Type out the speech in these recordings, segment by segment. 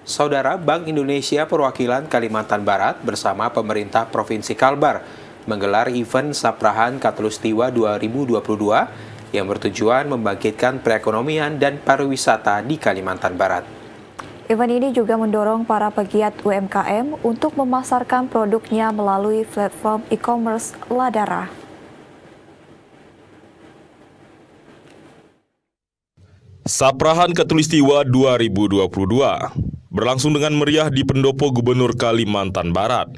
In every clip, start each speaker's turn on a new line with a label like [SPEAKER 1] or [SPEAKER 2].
[SPEAKER 1] Saudara, Bank Indonesia Perwakilan Kalimantan Barat bersama pemerintah Provinsi Kalbar menggelar event Saprahan Khatulistiwa 2022 yang bertujuan membangkitkan perekonomian dan pariwisata di Kalimantan Barat.
[SPEAKER 2] Event ini juga mendorong para pegiat UMKM untuk memasarkan produknya melalui platform e-commerce Ladara.
[SPEAKER 3] Saprahan Khatulistiwa 2022 berlangsung dengan meriah di Pendopo Gubernur Kalimantan Barat.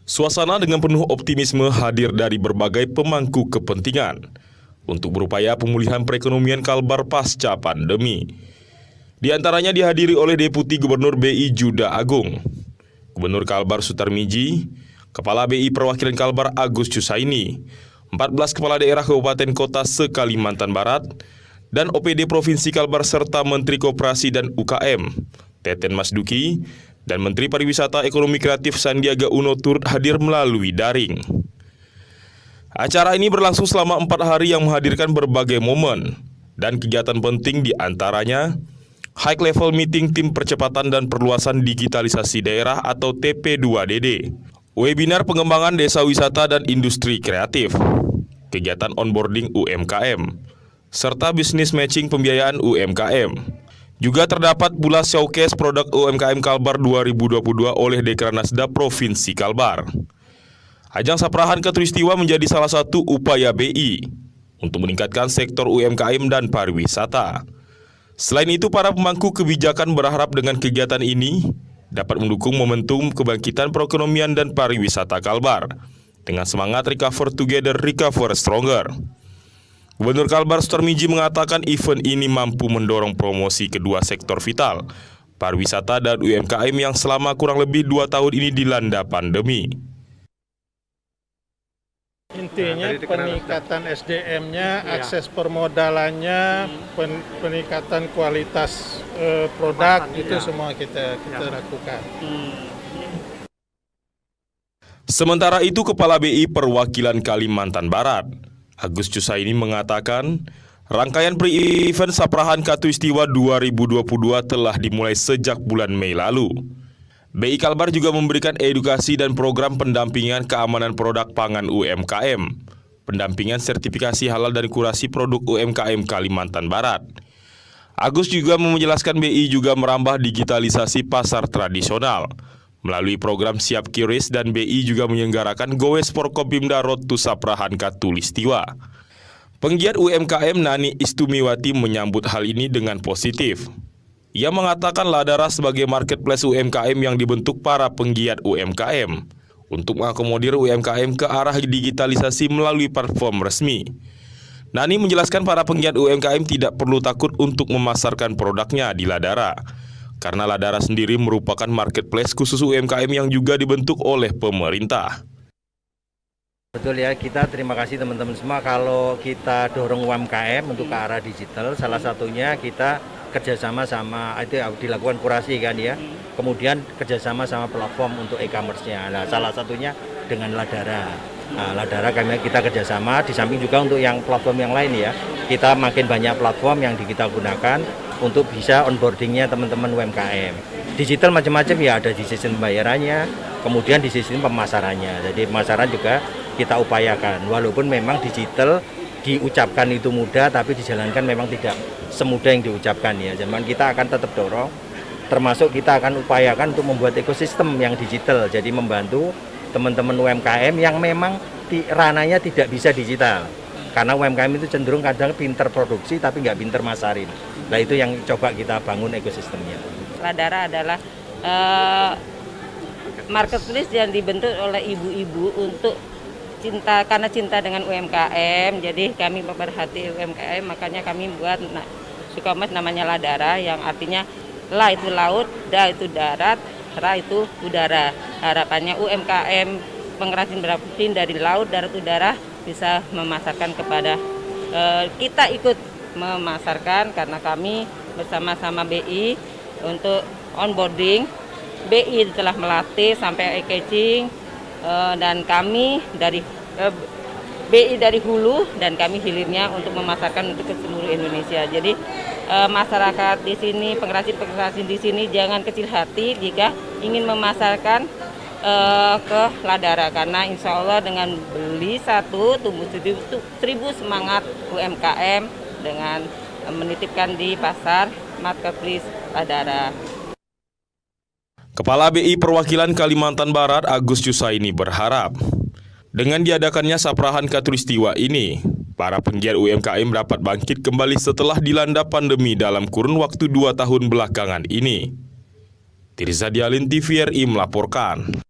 [SPEAKER 3] Suasana dengan penuh optimisme hadir dari berbagai pemangku kepentingan untuk berupaya pemulihan perekonomian Kalbar pasca pandemi. Di antaranya dihadiri oleh Deputi Gubernur BI Juda Agung, Gubernur Kalbar Sutarmiji, Kepala BI Perwakilan Kalbar Agus Cusaini, 14 Kepala Daerah Kabupaten Kota se-Kalimantan Barat, dan OPD Provinsi Kalbar serta Menteri Koperasi dan UKM, Teten Masduki, dan Menteri Pariwisata Ekonomi Kreatif Sandiaga Uno turut hadir melalui daring. Acara ini berlangsung selama 4 hari yang menghadirkan berbagai momen dan kegiatan penting di antaranya High Level Meeting Tim Percepatan dan Perluasan Digitalisasi Daerah atau TP2DD, webinar pengembangan desa wisata dan industri kreatif, kegiatan onboarding UMKM, serta bisnis matching pembiayaan UMKM. Juga terdapat pula showcase produk UMKM Kalbar 2022 oleh Dekranasda Provinsi Kalbar. Ajang Saprahan Khatulistiwa menjadi salah satu upaya BI untuk meningkatkan sektor UMKM dan pariwisata. Selain itu, para pemangku kebijakan berharap dengan kegiatan ini dapat mendukung momentum kebangkitan perekonomian dan pariwisata Kalbar dengan semangat Recover Together, Recover Stronger. Gubernur Kalbar Sutarmiji mengatakan event ini mampu mendorong promosi kedua sektor vital, pariwisata dan UMKM yang selama kurang lebih 2 tahun ini dilanda pandemi.
[SPEAKER 4] Intinya peningkatan SDM-nya, akses permodalannya, peningkatan kualitas produk, itu semua kita lakukan.
[SPEAKER 3] Sementara itu, Kepala BI Perwakilan Kalimantan Barat, Agus Cusaini mengatakan, rangkaian pre-event Saprahan Khatulistiwa 2022 telah dimulai sejak bulan Mei lalu. BI Kalbar juga memberikan edukasi dan program pendampingan keamanan produk pangan UMKM, pendampingan sertifikasi halal dan kurasi produk UMKM Kalimantan Barat. Agus juga menjelaskan BI juga merambah digitalisasi pasar tradisional melalui program Siap Kiris, dan BI juga menyelenggarakan Gowes Forkopimda Road to Saprahan Khatulistiwa. Penggiat UMKM Nani Istumiwati menyambut hal ini dengan positif. Ia mengatakan Ladara sebagai marketplace UMKM yang dibentuk para penggiat UMKM untuk mengakomodir UMKM ke arah digitalisasi melalui platform resmi. Nani menjelaskan para penggiat UMKM tidak perlu takut untuk memasarkan produknya di Ladara, karena Ladara sendiri merupakan marketplace khusus UMKM yang juga dibentuk oleh pemerintah.
[SPEAKER 5] Betul ya, kita terima kasih teman-teman semua. Kalau kita dorong UMKM untuk ke arah digital, salah satunya kita kerjasama sama, itu dilakukan kurasi kan ya, kemudian kerjasama sama platform untuk e-commerce-nya. Nah, salah satunya dengan Ladara. Nah, Ladara kita kerjasama, di samping juga untuk yang platform yang lain ya, kita makin banyak platform yang kita gunakan untuk bisa onboardingnya teman-teman UMKM. Digital macam-macam ya, ada di sistem pembayarannya, kemudian di sistem pemasarannya. Jadi pemasaran juga kita upayakan, walaupun memang digital diucapkan itu mudah, tapi dijalankan memang tidak semudah yang diucapkan ya. Zaman kita akan tetap dorong, termasuk kita akan upayakan untuk membuat ekosistem yang digital, jadi membantu teman-teman UMKM yang memang ranahnya tidak bisa digital. Karena UMKM itu cenderung kadang pinter produksi tapi nggak pinter masarin. Nah, itu yang coba kita bangun ekosistemnya.
[SPEAKER 6] Ladara adalah marketplace yang dibentuk oleh ibu-ibu untuk karena cinta dengan UMKM, jadi kami pemerhati UMKM, makanya kami buat e-commerce namanya Ladara, yang artinya La itu laut, Da itu darat, Ra itu udara. Harapannya UMKM pengrajin berapin dari laut, darat, udara bisa memasarkan kepada kita ikut memasarkan, karena kami bersama-sama BI untuk onboarding. BI telah melatih sampai e-catching, dan kami dari BI dari hulu dan kami hilirnya untuk memasarkan untuk ke seluruh Indonesia. Jadi masyarakat di sini, pengrajin-pengrajin di sini jangan kecil hati jika ingin memasarkan ke Ladara, karena insya Allah dengan beli satu tumbuh 1000 semangat UMKM dengan menitipkan di pasar marketplace Ladara.
[SPEAKER 3] Kepala BI Perwakilan Kalimantan Barat Agus Yusaini berharap dengan diadakannya Saprahan Khatulistiwa ini, para penggiat UMKM dapat bangkit kembali setelah dilanda pandemi dalam kurun waktu 2 tahun belakangan ini. Tirza Dialin, TVRI melaporkan.